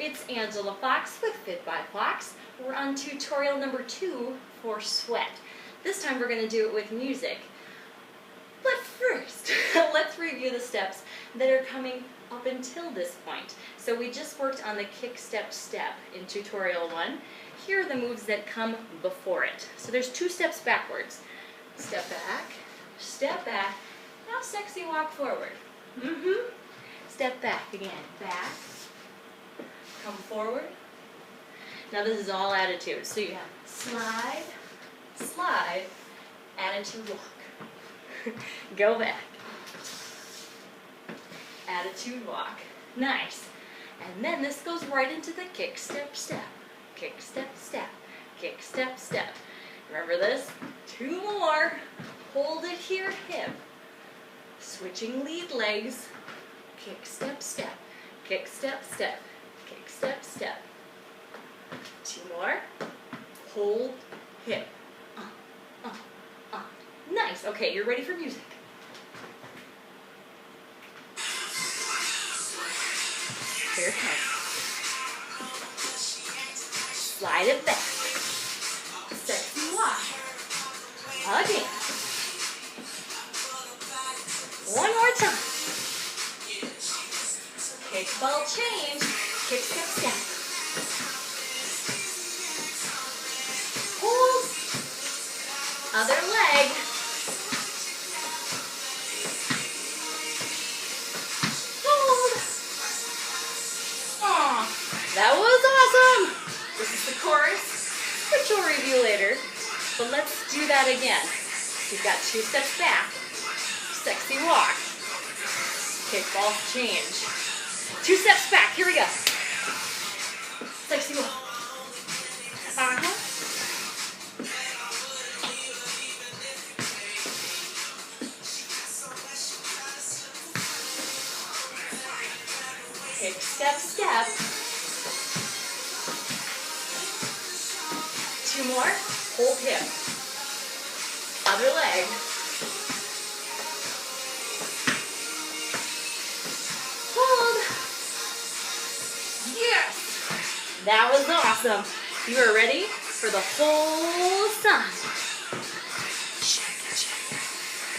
It's Angela Fox with Fit by Fox. We're on tutorial number 2 for sweat. This time we're going to do it with music. But first, let's review the steps that are coming up until this point. So we just worked on the kick, step, step in tutorial 1. Here are the moves that come before it. So there's 2 steps backwards. Step back, now sexy walk forward. Step back again, back, come forward. Now this is all attitude. So you have slide, slide, attitude walk. Go back. Attitude walk. Nice. And then this goes right into the kick, step, step. Kick, step, step. Kick, step, step. Remember this? 2 more. Hold it here, hip. Switching lead legs. Kick, step, step. Kick, step, step. Kick, step, step. 2 more. Hold, hip. Nice. Okay, you're ready for music. Here it comes. Slide it back. Sexy walk. Again. One more time. Kick, ball change. Kick, step, step. Hold. Other leg. Hold. Aw, that was awesome. This is the chorus, which we'll review later. But let's do that again. You've got 2 steps back. Sexy walk. Kick, ball change. 2 steps back. Here we go. Sexy walk. Kick, step, step. 2 more. Hold hip. Other leg. Hold. Yes! That was awesome. You are ready for the whole song.